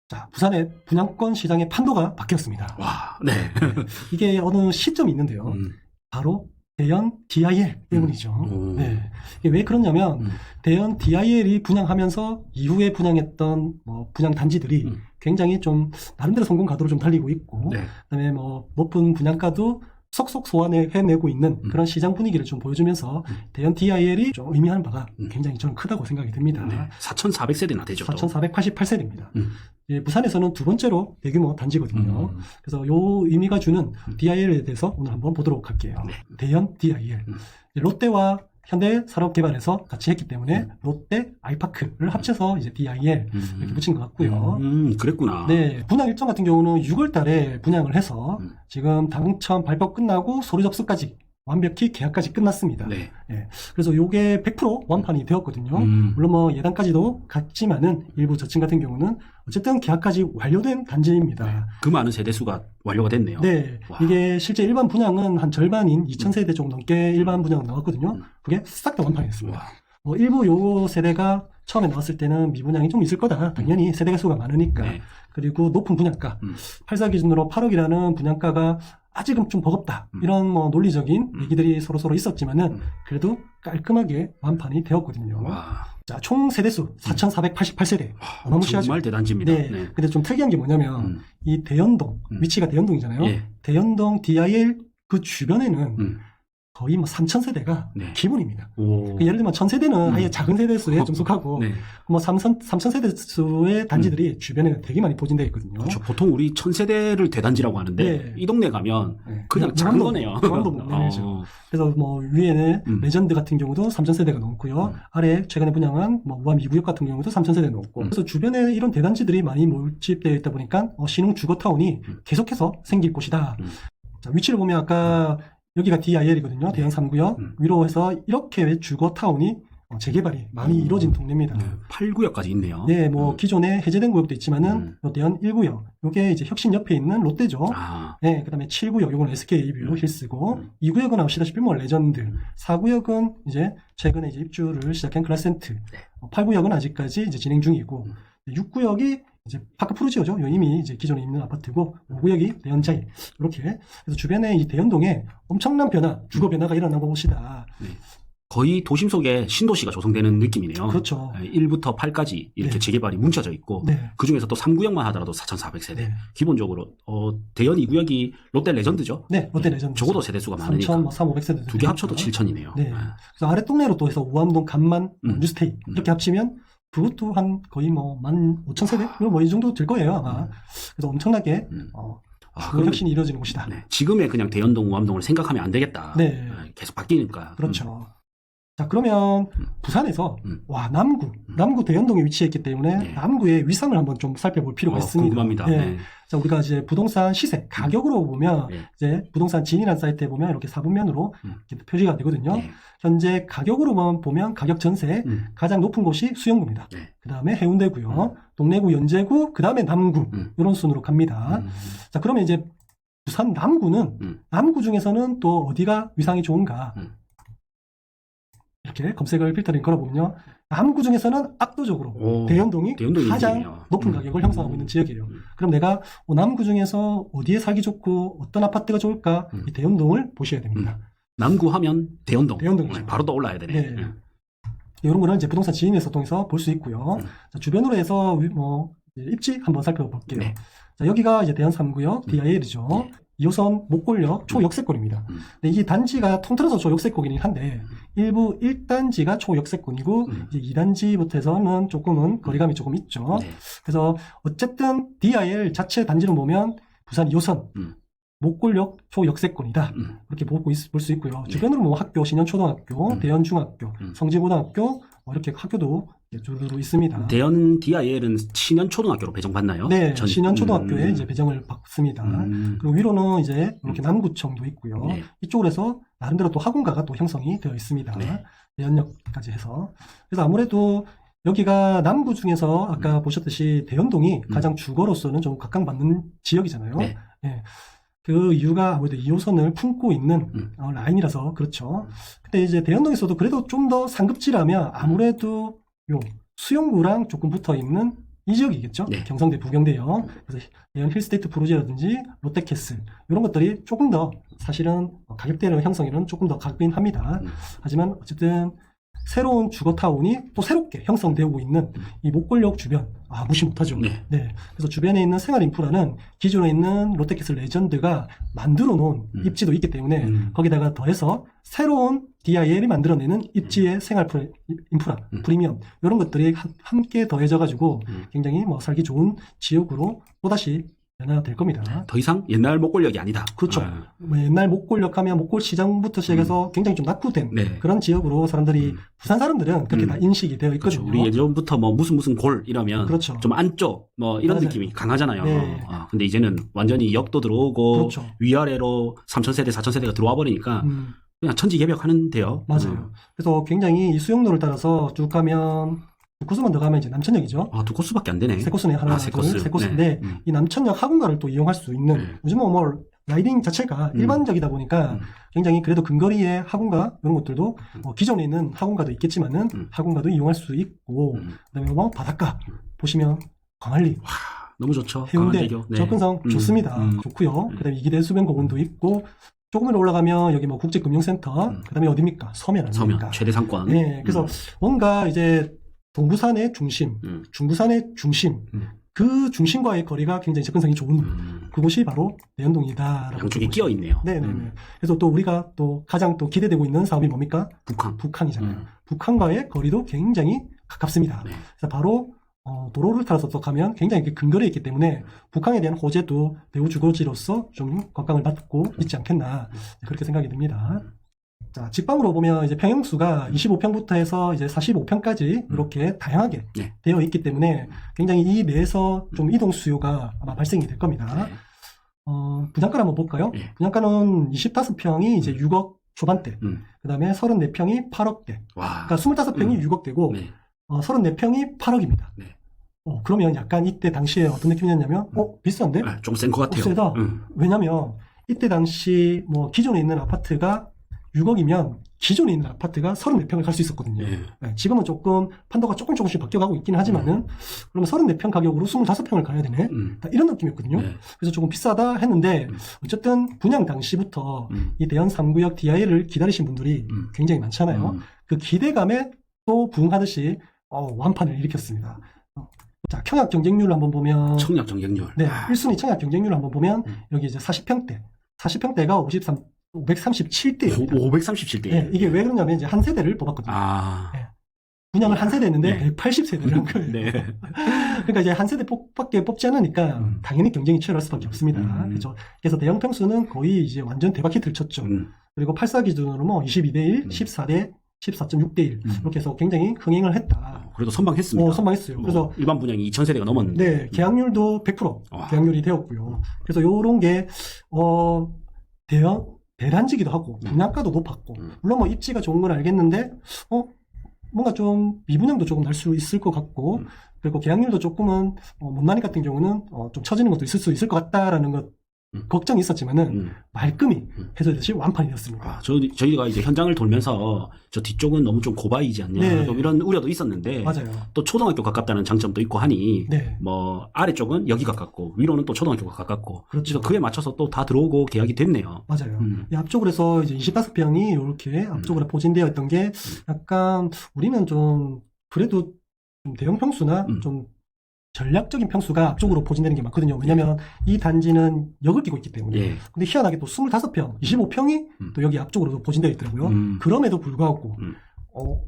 자, 부산의 분양권 시장의 판도가 바뀌었습니다. 와, 네. 이게 어느 시점이 있는데요. 바로 대연 DIL 때문이죠. 네. 이게 왜 그러냐면 대연 DIL이 분양하면서 이후에 분양했던 분양 단지들이 굉장히 좀 나름대로 성공 가도를 좀 달리고 있고, 네. 그다음에 높은 분양가도 속속 소화해내고 있는 그런 시장 분위기를 좀 보여주면서 대연 DIL이 좀 의미하는 바가 굉장히 저는 크다고 생각이 듭니다. 네. 4,400세대나 되죠. 4,488세대입니다. 부산에서는 두 번째로 대규모 단지거든요. 그래서 요 의미가 주는 DIL에 대해서 오늘 한번 보도록 할게요. 네. 대연 DIL. 롯데와 현대산업개발에서 같이 했기 때문에 롯데 아이파크를 합쳐서 이제 DIL 이렇게 붙인 것 같고요. 그랬구나. 네, 분양 일정 같은 경우는 6월 달에 분양을 해서 지금 당첨 발표 끝나고 서류 접수까지 완벽히 계약까지 끝났습니다. 네. 예, 그래서 요게 100% 완판이 되었거든요. 물론 예단까지도 갔지만은 일부 저층 같은 경우는 어쨌든 계약까지 완료된 단지입니다. 네. 그 많은 세대수가 완료가 됐네요. 네, 와. 이게 실제 일반 분양은 한 절반인 2,000세대 정도 넘게 일반 분양 나왔거든요. 그게 싹 다 완판이 됐습니다. 일부 요 세대가 처음에 나왔을 때는 미분양이 좀 있을 거다. 당연히 세대가 수가 많으니까. 네. 그리고 높은 분양가. 8사 기준으로 8억이라는 분양가가 아직은 좀 버겁다. 이런 논리적인 얘기들이 서로 있었지만은 그래도 깔끔하게 완판이 되었거든요. 와. 자, 총 세대수 4,488세대. 어마무시하죠. 정말 대단지입니다. 네. 네. 근데 좀 특이한 게 뭐냐면 이 대연동, 위치가 대연동이잖아요. 예. 대연동 DIL 그 주변에는 거의 3,000세대가 네. 기본입니다. 오. 예를 들면 1,000세대는 아예 작은 세대 수에 좀 속하고 네. 3,000세대 수의 단지들이 주변에 되게 많이 포진되어 있거든요. 그렇죠. 보통 우리 1,000세대를 대단지라고 하는데 네. 이 동네 가면 네. 그냥 작은 거네요. 명함도 못 내밀죠. 그래서 위에는 레전드 같은 경우도 3,000세대가 넘고요. 아래 최근에 분양한 우암 2구역 같은 경우도 3,000세대 넘고. 그래서 주변에 이런 대단지들이 많이 몰집되어 있다 보니까 신흥 주거타운이 계속해서 생길 곳이다. 자, 위치를 보면 아까 여기가 DIL이거든요. 대연 3구역. 위로 해서 이렇게 주거타운이 재개발이 많이 이루어진 동네입니다. 8구역까지 있네요. 네, 기존에 해제된 구역도 있지만은 대연 1구역. 요게 이제 혁신 옆에 있는 롯데죠. 아. 네, 그 다음에 7구역. 요건 SK뷰 힐스고. 2구역은 아시다시피 레전드. 4구역은 이제 최근에 이제 입주를 시작한 클라센트. 8구역은 아직까지 이제 진행 중이고. 6구역이 이제 파크 프루지오죠. 이미 이제 기존에 있는 아파트고, 5구역이 대연자일. 이렇게. 그래서 주변에 이 대연동에 엄청난 변화, 주거 변화가 일어난 곳이다. 네. 거의 도심 속에 신도시가 조성되는 느낌이네요. 그렇죠. 1부터 8까지 이렇게 네. 재개발이 뭉쳐져 있고, 네. 그 중에서 또 3구역만 하더라도 4,400세대. 네. 기본적으로, 대연 2구역이 롯데 레전드죠. 네, 롯데 레전드. 적어도 세대수가 많으니까. 3,500세대. 두 개 합쳐도 7,000이네요. 네. 그래서 아래 동네로 또 해서 우암동, 간만, 뉴스테이. 이렇게 합치면 그것도 한 거의 15,000세대? 이 정도 될 거예요, 아마. 그래서 엄청나게, 주거 혁신이 이루어지는 곳이다. 네. 지금의 그냥 대연동, 우암동을 생각하면 안 되겠다. 네. 계속 바뀌니까. 그렇죠. 자, 그러면 부산에서, 남구 대연동에 위치했기 때문에 네. 남구의 위상을 한번 좀 살펴볼 필요가 있습니다. 궁금합니다. 네. 네. 자, 우리가 이제 부동산 시세, 가격으로 보면, 네. 이제 부동산 진이라는 사이트에 보면 이렇게 4분면으로 이렇게 표시가 되거든요. 네. 현재 가격으로만 보면 가격 전세, 가장 높은 곳이 수영구입니다. 네. 그 다음에 해운대구요, 동래구, 연제구, 그 다음에 남구, 이런 순으로 갑니다. 자, 그러면 이제 부산 남구는, 남구 중에서는 또 어디가 위상이 좋은가? 이렇게 검색을 필터링 걸어보면요. 남구 중에서는 압도적으로 대연동이 가장 있네요. 높은 가격을 형성하고 있는 지역이에요. 그럼 내가 남구 중에서 어디에 살기 좋고 어떤 아파트가 좋을까? 이 대연동을 보셔야 됩니다. 남구 하면 대연동. 대연동이죠. 바로 떠올라야 되네. 네. 이런 거는 이제 부동산 지인에서 통해서 볼 수 있고요. 자, 주변으로 해서 입지 한번 살펴볼게요. 네. 자, 여기가 이제 대연 3구역 DIL이죠. 네. 2호선 목골역 초역세권입니다. 근데 이 단지가 통틀어서 초역세권이긴 한데 일부 1단지가 초역세권이고 이제 2단지부터 해서는 조금은 거리감이 조금 있죠. 네. 그래서 어쨌든 DIL 자체 단지를 보면 부산 2호선 목골역 초역세권이다. 이렇게 볼 수 있고요. 주변으로 학교, 신현초등학교, 대연중학교, 성지고등학교 이렇게 학교도 주로 있습니다. 대연 DIL은 신현초등학교로 배정받나요? 네, 신현초등학교에 이제 배정을 받습니다. 그리고 위로는 이제 이렇게 남구청도 있고요. 네. 이쪽으로 해서 나름대로 또 학원가가 또 형성이 되어 있습니다. 네. 대연역까지 해서. 그래서 아무래도 여기가 남구 중에서 아까 보셨듯이 대연동이 가장 주거로서는 좀 각광받는 지역이잖아요. 네. 네. 그 이유가 아무래도 2호선을 품고 있는 라인이라서 그렇죠. 근데 이제 대연동에서도 그래도 좀 더 상급지라면 아무래도 요 수영구랑 조금 붙어 있는 이 지역이겠죠. 네. 경성대, 부경대역. 그래서 예언 힐스테이트 프로지라든지 롯데캐슬 이런 것들이 조금 더 사실은 가격대를 형성에는 조금 더 가깝긴 합니다. 하지만 어쨌든 새로운 주거타운이 또 새롭게 형성되고 있는 이 목골역 주변 무시 못하죠. 네. 네. 그래서 주변에 있는 생활 인프라는 기존에 있는 롯데캐슬 레전드가 만들어 놓은 입지도 있기 때문에 거기다가 더해서 새로운 DIL이 만들어내는 입지의 생활 인프라, 프리미엄 이런 것들이 함께 더해져 가지고 굉장히 뭐 살기 좋은 지역으로 또다시 변화될 겁니다. 더 이상 옛날 목골역이 아니다. 그렇죠. 뭐 옛날 목골역 하면 목골 시장부터 시작해서 굉장히 좀 낙후된 네. 그런 지역으로 사람들이 부산 사람들은 그렇게 다 인식이 되어 그렇죠. 있거든요. 우리 예전부터 뭐 무슨 골 이러면 그렇죠. 좀 안쪽 뭐 이런 맞아요. 느낌이 강하잖아요. 네. 근데 이제는 완전히 역도 들어오고 그렇죠. 위아래로 3,000세대, 4,000세대가 들어와 버리니까 그냥 천지개벽하는데요. 맞아요. 그래서 굉장히 이 수용로를 따라서 쭉 가면 두 코스만 더 가면 이제 남천역이죠. 두 코스밖에 안 되네. 세 코스네. 하나, 세 둘, 코스. 세 코스인데 네. 이 남천역 하공가를 또 이용할 수 있는 요즘은 뭐 라이딩 자체가 일반적이다 보니까 굉장히 그래도 근거리의 하공가 이런 것들도 기존에 있는 하공가도 있겠지만은 하공가도 이용할 수 있고 그다음에 뭐 바닷가 보시면 광안리, 너무 좋죠. 해운대 강원대교. 네. 접근성 좋습니다. 좋고요. 그다음에 이기대 수변공원도 있고 조금만 올라가면 여기 뭐 국제금융센터 그다음에 어디입니까? 서면 아닙니까? 서면 최대 상권. 네, 그래서 뭔가 이제 동부산의 중심, 중부산의 중심, 그 중심과의 거리가 굉장히 접근성이 좋은 그곳이 바로 내연동이다라고. 양쪽에 끼어 있네요. 네네네. 그래서 또 우리가 또 가장 또 기대되고 있는 사업이 뭡니까? 북항이잖아요. 북한과의 거리도 굉장히 가깝습니다. 네. 그래서 바로 도로를 타서 또 가면 굉장히 근거리에 있기 때문에 북한에 대한 호재도 대우 주거지로서 좀 각광을 받고 있지 않겠나 그렇게 생각이 듭니다. 자, 직방으로 보면 이제 평형수가 25평부터 해서 이제 45평까지 이렇게 다양하게 네. 되어 있기 때문에 굉장히 이 내에서 좀 이동 수요가 아마 발생이 될 겁니다. 네. 분양가를 한번 볼까요? 네. 분양가는 25평이 이제 6억 초반대, 그 다음에 34평이 8억대, 와. 그러니까 25평이 6억대고, 네. 34평이 8억입니다. 네. 그러면 약간 이때 당시에 어떤 느낌이었냐면, 비싼데? 좀 센 것 같아요. 세다. 왜냐면 이때 당시 뭐 기존에 있는 아파트가 6억이면 기존에 있는 아파트가 34평을 갈 수 있었거든요. 네. 네, 지금은 조금 판도가 조금씩 바뀌어가고 있긴 하지만은 그러면 34평 가격으로 25평을 가야 되네. 이런 느낌이었거든요. 네. 그래서 조금 비싸다 했는데 어쨌든 분양 당시부터 이 대연 3구역 DIL을 기다리신 분들이 굉장히 많잖아요. 그 기대감에 또 부응하듯이 완판을 일으켰습니다. 자, 청약 경쟁률을 한번 보면 청약 경쟁률. 네, 1순위 청약 경쟁률을 한번 보면 여기 이제 40평대가 537대입니다. 537대. 네, 이게 왜 그러냐면 이제 한 세대를 뽑았거든요. 네. 분양을 한 세대 했는데 네. 180세대를 한 거예요. 네. 그러니까 이제 한 세대 밖에 뽑지 않으니까 당연히 경쟁이 치열할 수밖에 없습니다. 그렇죠. 그래서 대형 평수는 거의 이제 완전 대박 히트를 쳤죠. 그리고 8사 기준으로 뭐 22대1, 14대 14.6대1 이렇게 해서 굉장히 흥행을 했다. 그래도 선방했습니다. 선방했어요. 그래서 일반 분양이 2,000세대가 넘었는데. 네, 계약률도 100% 계약률이 되었고요. 그래서 요런 게 대단지기도 하고 분양가도 높았고 물론 뭐 입지가 좋은 건 알겠는데 뭔가 좀 미분양도 조금 날 수 있을 것 같고 그리고 계약률도 조금은 못난이 같은 경우는 좀 처지는 것도 있을 수 있을 것 같다라는 것 걱정이 있었지만은 말끔히 해소되듯이 완판이 되었습니다. 저희가 이제 현장을 돌면서 저 뒤쪽은 너무 좀 고바이지 않냐 네. 좀 이런 우려도 있었는데 맞아요. 또 초등학교 가깝다는 장점도 있고 하니 네. 뭐 아래쪽은 여기 가깝고 위로는 또 초등학교가 가깝고 그렇죠. 그래서 그에 맞춰서 또 다 들어오고 계약이 됐네요. 맞아요. 이 앞쪽으로 해서 이제 25평이 이렇게 앞쪽으로 포진되어 있던 게 약간 우리는 좀 그래도 좀 대형 평수나 좀 전략적인 평수가 앞쪽으로 포진되는 게 많거든요. 왜냐면 이 단지는 역을 끼고 있기 때문에. 예. 근데 희한하게 또 25평, 25평이 또 여기 앞쪽으로도 포진되어 있더라고요. 그럼에도 불구하고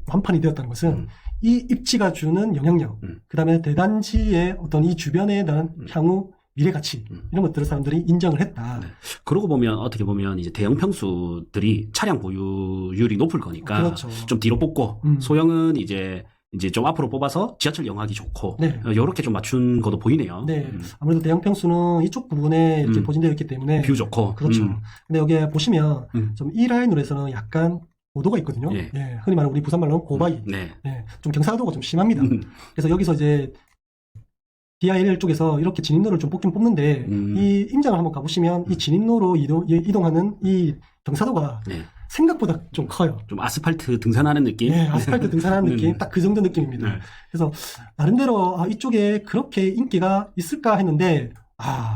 완판이 되었다는 것은 이 입지가 주는 영향력, 그 다음에 대단지의 어떤 이 주변에 대한 향후 미래 가치 이런 것들을 사람들이 인정을 했다. 네. 그러고 보면 어떻게 보면 이제 대형 평수들이 차량 보유율이 높을 거니까 그렇죠. 좀 뒤로 뽑고 소형은 이제 좀 앞으로 뽑아서 지하철 이용하기 좋고 네. 이렇게 좀 맞춘 것도 보이네요. 네, 아무래도 대형 평수는 이쪽 부분에 이렇게 포진되어 있기 때문에 뷰 좋고. 그렇죠. 근데 여기에 보시면 좀 이 라인으로 해서는 약간 고도가 있거든요. 예. 예, 흔히 말하는 우리 부산 말로는 고바이. 네. 예, 좀 경사도가 좀 심합니다. 그래서 여기서 이제 DIL 쪽에서 이렇게 진입로를 좀 뽑긴 뽑는데 이 임장을 한번 가보시면 이 진입로로 이동하는 이 경사도가 네. 생각보다 좀 커요. 좀 아스팔트 등산하는 느낌? 네, 아스팔트 등산하는 느낌, 네. 딱 그 정도 느낌입니다. 네. 그래서 나름대로 이쪽에 그렇게 인기가 있을까 했는데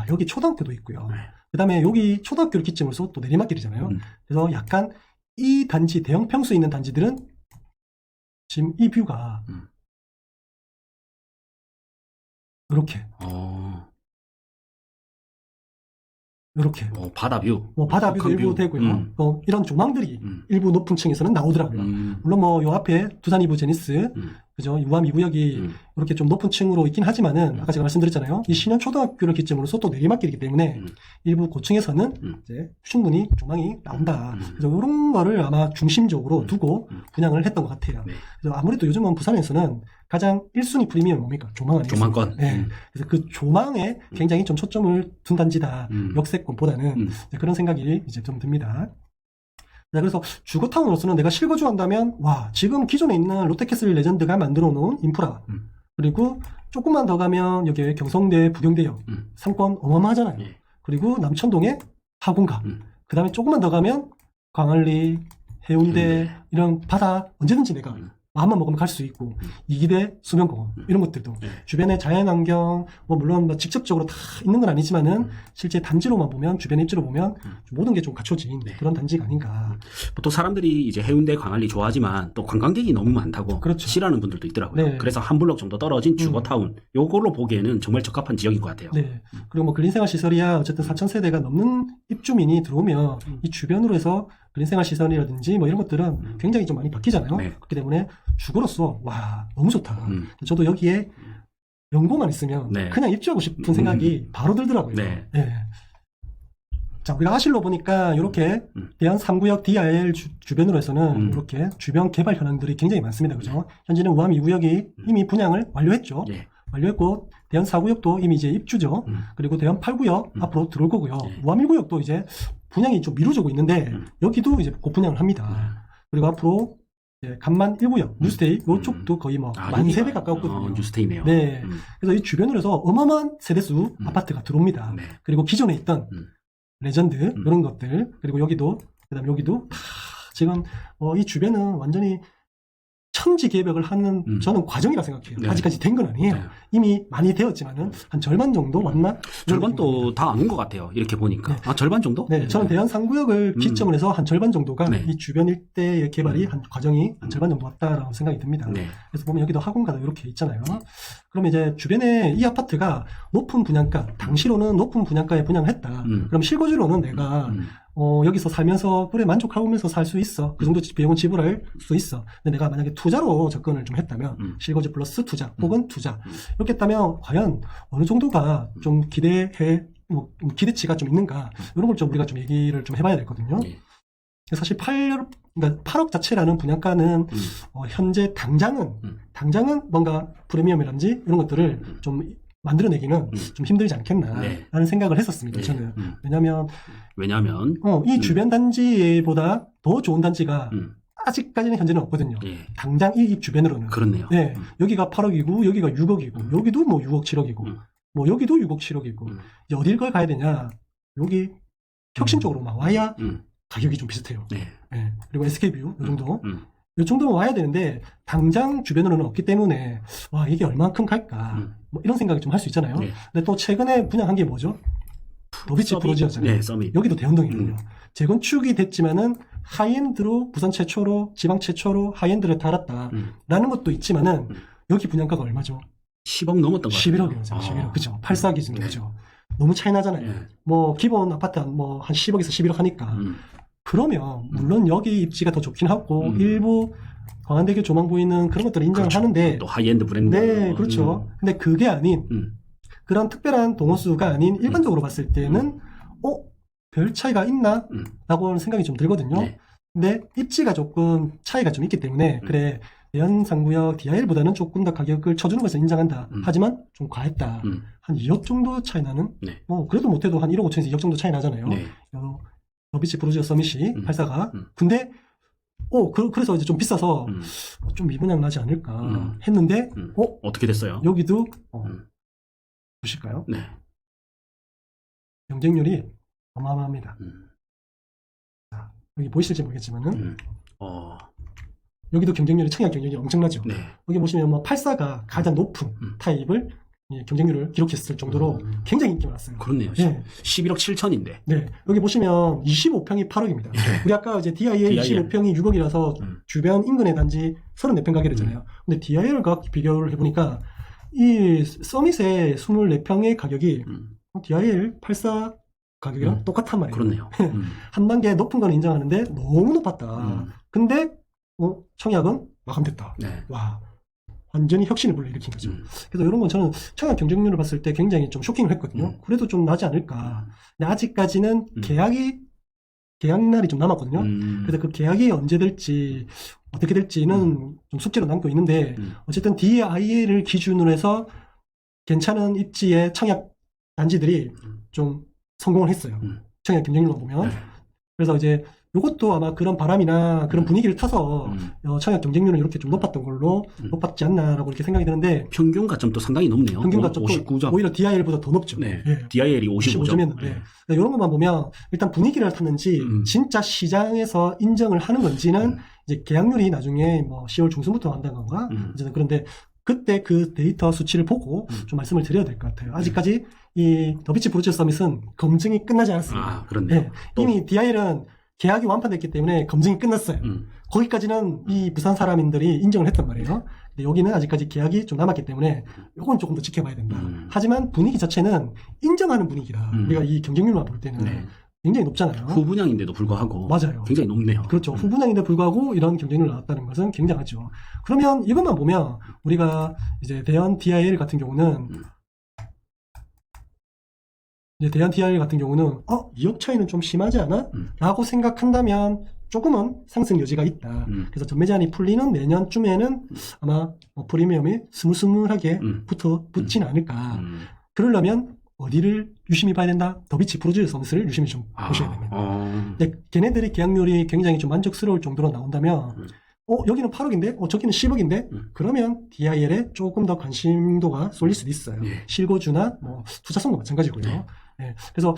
여기 초등학교도 있고요. 네. 그다음에 여기 초등학교를 기점으로 해서 또 내리막길이잖아요. 그래서 약간 이 단지 대형 평수 있는 단지들은 지금 이 뷰가 이렇게 이렇게 바다 뷰. 바다 뷰도 일부 뷰. 되고요. 이런 조망들이 일부 높은 층에서는 나오더라고요. 물론 요 앞에 두산 이부 제니스, 그죠? 유암 2구역이 이렇게 좀 높은 층으로 있긴 하지만은 아까 제가 말씀드렸잖아요. 이 신현 초등학교를 기점으로서 또 내리막길이기 때문에 일부 고층에서는 이제 충분히 조망이 나온다. 그래서 이런 거를 아마 중심적으로 두고 분양을 했던 것 같아요. 네. 그래서 아무래도 요즘은 부산에서는 가장 1순위 프리미엄 뭡니까? 조망 아니겠습니까? 조망권. 네. 그래서 그 조망에 굉장히 좀 초점을 둔 단지다. 역세권보다는 그런 생각이 이제 좀 듭니다. 네, 그래서 주거타운으로서는 내가 실거주한다면 지금 기존에 있는 롯데캐슬 레전드가 만들어 놓은 인프라 그리고 조금만 더 가면 여기 경성대 부경대역 상권 어마어마하잖아요. 예. 그리고 남천동에 하공가 그 다음에 조금만 더 가면 광안리 해운대 이런 바다 언제든지 내가 마음만 먹으면 갈 수 있고 이기대 수변공원 이런 것들도 주변에 자연환경 물론 직접적으로 다 있는 건 아니지만은 실제 단지로만 보면 주변 입지로 보면 모든 게 좀 갖춰진 그런 단지가 아닌가. 보통 사람들이 이제 해운대 광안리 좋아하지만 또 관광객이 너무 많다고 그렇죠. 싫어하는 분들도 있더라고요. 네. 그래서 한 블록 정도 떨어진 주거타운 요걸로 보기에는 정말 적합한 지역인 것 같아요. 네. 그리고 근린생활시설이야 어쨌든 4,000세대가 넘는 입주민이 들어오면 이 주변으로 해서 근린생활시설이라든지 이런 것들은 굉장히 좀 많이 바뀌잖아요. 네. 그렇기 때문에 주거로서 너무 좋다. 저도 여기에 연고만 있으면 그냥 입주하고 싶은 생각이 바로 들더라고요. 네. 네. 자, 우리가 하실로 보니까 이렇게 대한 3구역 DIL 주변으로 해서는 이렇게 주변 개발 현황들이 굉장히 많습니다. 그죠? 현재는 우암 2구역이 이미 분양을 완료했죠. 완료했고 대한 4구역도 이미 이제 입주죠. 그리고 대한 8구역 앞으로 들어올 거고요. 우암 1구역도 이제 분양이 좀 미뤄지고 있는데 여기도 이제 곧 분양을 합니다. 그리고 앞으로 간만 1구역 뉴스테이 이쪽도 거의 만 세대 가까웠거든요. 뉴스테이네요. 네. 그래서 이 주변으로 해서 어마어마한 세대수 아파트가 들어옵니다. 그리고 기존에 있던 레전드 이런 것들 그리고 여기도 그다음 여기도 지금 이 주변은 완전히 천지개벽을 하는 저는 과정이라 생각해요. 네. 아직까지 된 건 아니에요. 네. 이미 많이 되었지만은 한 절반 정도 왔나? 절반도 다 안 온 것 같아요. 이렇게 보니까. 절반 정도? 네, 저는 대한 3구역을 기점으로 해서 한 절반 정도가 이 주변 일대의 개발이 한 과정이 한 절반 정도 왔다라고 생각이 듭니다. 그래서 보면 여기도 학원가도 이렇게 있잖아요. 그러면 이제 주변에 이 아파트가 높은 분양가, 당시로는 높은 분양가에 분양을 했다. 그럼 실거주로는 내가 여기서 살면서 그래 만족하면서 살 수 있어. 그 정도 비용은 지불할 수 있어. 근데 내가 만약에 투자로 접근을 좀 했다면 실거주 플러스 투자 혹은 투자 이렇게 했다면 과연 어느 정도가 좀 기대치가 좀 있는가 이런 걸 좀 우리가 좀 얘기를 좀 해봐야 되거든요. 사실 8억 자체라는 분양가는 현재 당장은 뭔가 프리미엄이라든지 이런 것들을 좀 만들어내기는 좀 힘들지 않겠나라는 생각을 했었습니다. 저는 왜냐하면 이 주변 단지보다 더 좋은 단지가 아직까지는 현재는 없거든요. 당장 이 주변으로는. 그렇네요. 네, 여기가 8억이고 여기가 6억이고 여기도 6억 7억이고 여기도 6억 7억이고 이제 어딜 걸 가야 되냐? 여기 혁신적으로 와야 가격이 좀 비슷해요. 네. 그리고 SK뷰 이 정도. 이 정도는 와야 되는데 당장 주변으로는 없기 때문에 이게 얼만큼 갈까 이런 생각을 좀 할 수 있잖아요. 근데 또 최근에 분양한 게 뭐죠? 로비치 프로지오잖아요. 서밋. 여기도 대운동이거든요. 재건축이 됐지만은 하이엔드로 부산 최초로 지방 최초로 하이엔드를 달았다라는 것도 있지만은 여기 분양가가 얼마죠? 10억 넘었던 거 같아요. 11억이요. 11억. 그죠? 84 기준이죠. 너무 차이 나잖아요. 기본 아파트 한 10억에서 11억 하니까. 그러면 물론 여기 입지가 더 좋긴 하고 일부 광안대교 조망 보이는 그런 것들을 인정을 하는데 또 하이엔드 브랜드. 네, 그렇죠. 근데 그게 아닌 그런 특별한 동호수가 아닌 일반적으로 봤을 때는 별 차이가 있나? 라고 하는 생각이 좀 들거든요. 근데 입지가 조금 차이가 좀 있기 때문에 그래 대한상구역 DIL보다는 조금 더 가격을 쳐주는 것을 인정한다. 하지만 좀 과했다. 한 2억 정도 차이 나는? 그래도 못해도 한 1억 5천에서 2억 정도 차이 나잖아요. 러비치 브루지오 서밋이 84가. 근데 그래서 이제 좀 비싸서 좀 미분양 나지 않을까 했는데 어떻게 됐어요? 여기도 보실까요? 네. 경쟁률이 어마어마합니다. 여기 보이실지 모르겠지만은 여기도 경쟁률이 청약 경쟁률이 엄청나죠. 네. 여기 보시면 뭐 84가 가장 높은 타입을 경쟁률을 기록했을 정도로 굉장히 인기가 많았어요. 그렇네요. 네. 11억 7천인데. 네. 여기 보시면 25평이 8억입니다. 우리 아까 이제 DIL 25평이 6억이라서 주변 인근의 단지 34평 가격이잖아요. 근데 DIL과 비교를 해보니까 이 서밋의 24평의 가격이 DIL 84 가격이랑 똑같단 말이에요. 그렇네요. 한 단계 높은 건 인정하는데 너무 높았다. 근데 청약은 마감됐다. 네. 와, 완전히 혁신을 불러일으킨 거죠. 그래서 이런 건 저는 청약 경쟁률을 봤을 때 굉장히 좀 쇼킹을 했거든요. 그래도 좀 나지 않을까. 근데 아직까지는 계약날이 좀 남았거든요. 그래서 그 계약이 언제 될지 어떻게 될지는 좀 숙제로 남고 있는데 어쨌든 DIL을 기준으로 해서 괜찮은 입지의 청약 단지들이 좀 성공을 했어요. 청약 경쟁률로 보면. 그래서 이제 이것도 아마 그런 바람이나 그런 분위기를 타서 청약 경쟁률은 이렇게 좀 높았던 걸로 높았지 않나라고 이렇게 생각이 드는데 평균 가점도 상당히 높네요. 평균 가점도 59점. 오히려 DIL보다 더 높죠. 네. 예. DIL이 55점. 55점이었는데 네. 이런 것만 보면 일단 분위기를 탔는지 진짜 시장에서 인정을 하는 건지는 이제 계약률이 나중에 뭐 10월 중순부터 한다는 건가 어쨌든 그런데 그때 그 데이터 수치를 보고 좀 말씀을 드려야 될 것 같아요. 아직까지 이 더비치 브로처 서밋은 검증이 끝나지 않았습니다. 아, 그렇네요. 네. 이미 DIL은 계약이 완판됐기 때문에 검증이 끝났어요. 거기까지는 이 부산 사람인들이 인정을 했단 말이에요. 근데 여기는 아직까지 계약이 좀 남았기 때문에 이건 조금 더 지켜봐야 된다. 하지만 분위기 자체는 인정하는 분위기다. 우리가 이 경쟁률만 볼 때는 네. 굉장히 높잖아요. 후분양인데도 불구하고 맞아요. 굉장히 높네요. 그렇죠. 후분양인데 불구하고 이런 경쟁률이 나왔다는 것은 굉장하죠. 그러면 이것만 보면 우리가 이제 대한 DIL 같은 경우는 이제 대한 DIL 같은 경우는 2억 차이는 좀 심하지 않아? 라고 생각한다면 조금은 상승 여지가 있다. 그래서 전매 제한이 풀리는 내년쯤에는 아마 프리미엄이 스물스물하게 붙지는 않을까. 그러려면 어디를 유심히 봐야 된다? 더비치 브로처 서밋을 유심히 좀 보셔야 됩니다. 근데 걔네들이 계약률이 굉장히 좀 만족스러울 정도로 나온다면 여기는 8억인데 저기는 10억인데 그러면 DIL에 조금 더 관심도가 쏠릴 수도 있어요. 실거주나 뭐 투자성도 마찬가지고요. 네. 그래서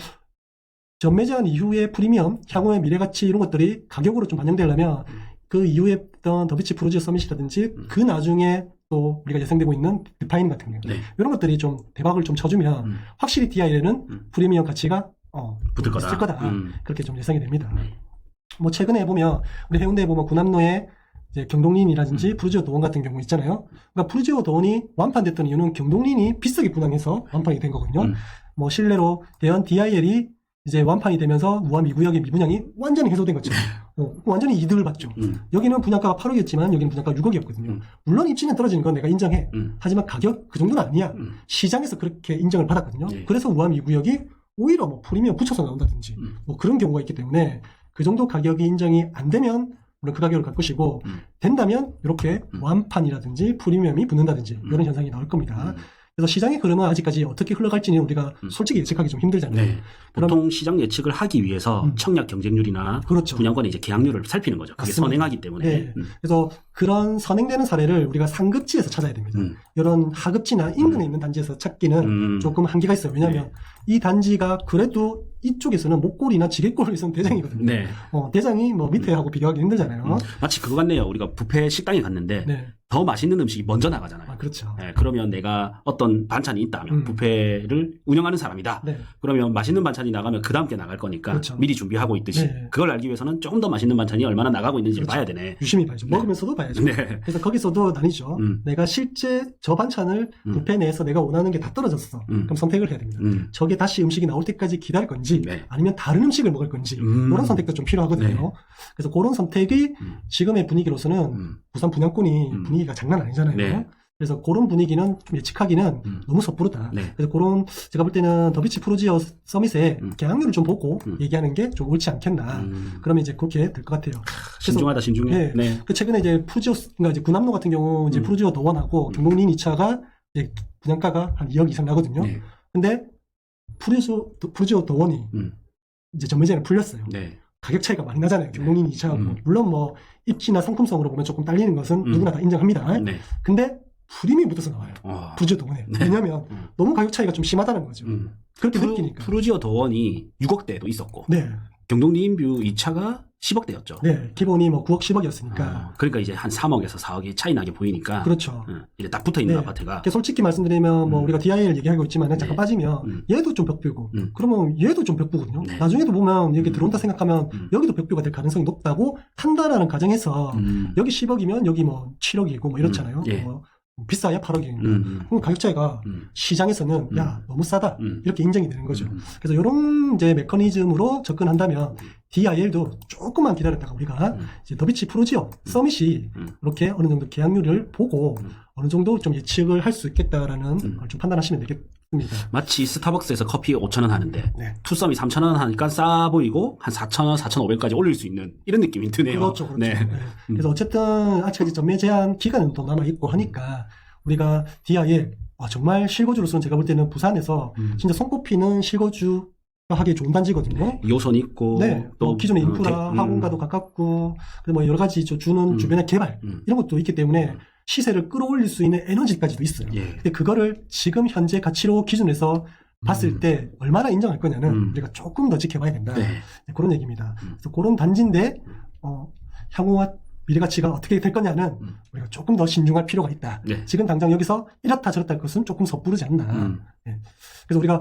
전매 제한 이후의 프리미엄, 향후의 미래가치 이런 것들이 가격으로 좀 반영되려면 그 이후에 했던 더비치 브로처 서밋이라든지 그 나중에 또 우리가 예상되고 있는 디파인 같은 경우 이런 것들이 좀 대박을 좀 쳐주면 확실히 DIL에는 프리미엄 가치가 붙을 있을 거다. 거다. 그렇게 좀 예상이 됩니다. 뭐 최근에 보면 우리 해운대에 보면 군함로에 이제 경동린이라든지 프루지오 도원 같은 경우 있잖아요. 그러니까 프루지오 도원이 완판됐던 이유는 경동린이 비싸게 분양해서 완판이 된 거거든요. 뭐 실내로 대한 DIL이 이제 완판이 되면서 우암 2구역의 미분양이 완전히 해소된 거죠. 완전히 이득을 봤죠. 여기는 분양가가 8억이었지만 여기는 분양가가 6억이었거든요. 물론 입지는 떨어지는 건 내가 인정해. 하지만 가격 그 정도는 아니야. 시장에서 그렇게 인정을 받았거든요. 그래서 우암 2구역이 오히려 뭐 프리미엄 붙여서 나온다든지 뭐 그런 경우가 있기 때문에 그 정도 가격이 인정이 안 되면 물론 그 가격을 갈 것이고 된다면 이렇게 완판이라든지 프리미엄이 붙는다든지 이런 현상이 나올 겁니다. 그래서 시장의 흐름은 아직까지 어떻게 흘러갈지는 우리가 솔직히 예측하기 좀 힘들잖아요. 네. 보통 시장 예측을 하기 위해서 청약 경쟁률이나 그렇죠. 분양권의 이제 계약률을 살피는 거죠. 그게 맞습니다. 선행하기 때문에. 네. 그래서 그런 선행되는 사례를 우리가 상급지에서 찾아야 됩니다. 이런 하급지나 인근에 있는 단지에서 찾기는 조금 한계가 있어요. 왜냐하면 이 단지가 그래도 이쪽에서는 목골이나 지게골에서는 대장이거든요. 네. 대장이 뭐 밑에 하고 비교하기 힘들잖아요. 마치 그거 같네요. 우리가 뷔페 식당에 갔는데 네. 더 맛있는 음식이 먼저 나가잖아요. 그렇죠. 네, 그러면 내가 어떤 반찬이 있다면 뷔페를 운영하는 사람이다. 네. 그러면 맛있는 반찬이 나가면 그 다음 게 나갈 거니까 그렇죠. 미리 준비하고 있듯이 네. 그걸 알기 위해서는 조금 더 맛있는 반찬이 얼마나 나가고 있는지를 그렇죠. 봐야 되네. 유심히 봐야죠. 먹으면서도 봐야죠. 네. 그래서 거기서도 나뉘죠. 내가 실제 저 반찬을 뷔페 내에서 내가 원하는 게 다 떨어졌어. 그럼 선택을 해야 됩니다. 저게 다시 음식이 나올 때까지 기다릴 건지 아니면 다른 음식을 먹을 건지 이런 선택도 좀 필요하거든요. 네. 그래서 그런 선택이 지금의 분위기로서는 부산 분양권이 분위기가 장난 아니잖아요. 네. 그래서 그런 분위기는 좀 예측하기는 너무 섣부르다. 네. 그래서 그런 제가 볼 때는 더비치 프로지오 서밋의 계약률을 좀 보고 얘기하는 게 좀 옳지 않겠나. 그러면 이제 그렇게 될 것 같아요. 신중하다, 신중해. 네. 네. 그 최근에 이제 프로지오, 그러니까 이제 군함로 같은 경우 이제 프로지오 더원하고 경동린 2차가 이제 분양가가 한 2억 이상 나거든요. 네. 근데 프로지오 더원이 이제 전매제는 풀렸어요. 네. 가격 차이가 많이 나잖아요. 경동린 2차하고. 물론 뭐 입지나 상품성으로 보면 조금 딸리는 것은 누구나 다 인정합니다. 네. 근데 프리미엄 붙어서 나와요. 프루지오 더원에. 왜냐면 너무 가격 차이가 좀 심하다는 거죠. 그렇게 느끼니까. 프루지오 더원이 6억대도 있었고 네. 경동리인뷰 2차가 10억대였죠. 네, 기본이 뭐 9억 10억이었으니까. 그러니까 이제 한 3억에서 4억이 차이 나게 보이니까. 그렇죠. 이제 딱 붙어 있는 네. 아파트가. 솔직히 말씀드리면 뭐 우리가 DIL 얘기하고 있지만 잠깐 네. 빠지면 얘도 좀 벽뷰고 그러면 얘도 좀 벽뷰거든요. 네. 나중에도 보면 여기 들어온다 생각하면 여기도 벽뷰가 될 가능성이 높다고 한다라는 가정에서 여기 10억이면 여기 뭐 7억이고 뭐 이렇잖아요. 예. 뭐 비싸야 8억이니까. 그럼 가격 차이가 시장에서는 야 너무 싸다 이렇게 인정이 되는 거죠. 그래서 이런 이제 메커니즘으로 접근한다면 DIL도 조금만 기다렸다가 우리가 이제 더비치 프로지오 서밋이 이렇게 어느 정도 계약률을 보고 어느 정도 좀 예측을 할 수 있겠다라는 걸 좀 판단하시면 되겠습니다. 마치 스타벅스에서 커피 5,000원 하는데 네. 투썸이 3,000원 하니까 싸 보이고 한 4,000원, 4,500까지 올릴 수 있는 이런 느낌이 드네요. 그렇죠. 네. 네. 그래서 어쨌든 아직까지 전매 제한 기간은 또 남아 있고 하니까 우리가 DIL 정말 실거주로서는 제가 볼 때는 부산에서 진짜 손꼽히는 실거주 하기 좋은 단지거든요. 요선 있고 네, 또 기존의 인프라, 학원과도 가깝고, 뭐 여러 가지 주는 주변의 개발 이런 것도 있기 때문에 시세를 끌어올릴 수 있는 에너지까지도 있어요. 예. 근데 그거를 지금 현재 가치로 기준에서 봤을 때 얼마나 인정할 거냐는 우리가 조금 더 지켜봐야 된다. 네. 네, 그런 얘기입니다. 그래서 그런 단지인데 향후와 미래 가치가 어떻게 될 거냐는 우리가 조금 더 신중할 필요가 있다. 네. 지금 당장 여기서 이렇다 저렇다 할 것은 조금 섣부르지 않나. 네. 그래서 우리가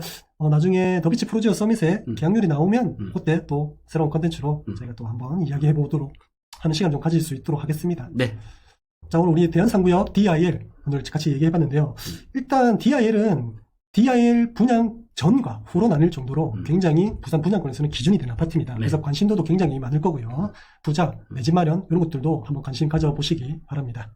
나중에 더비치 프로지오 서밋에 계약률이 나오면 그때 또 새로운 컨텐츠로 저희가 또 한번 이야기해 보도록 하는 시간 좀 가질 수 있도록 하겠습니다. 네. 자, 오늘 우리 대연 3구역 DIL 오늘 같이 얘기해 봤는데요. 일단 DIL은 DIL 분양 전과 후로 나뉠 정도로 굉장히 부산 분양권에서는 기준이 된 아파트입니다. 네. 그래서 관심도도 굉장히 많을 거고요. 부자, 내 집 마련 이런 것들도 한번 관심 가져보시기 바랍니다.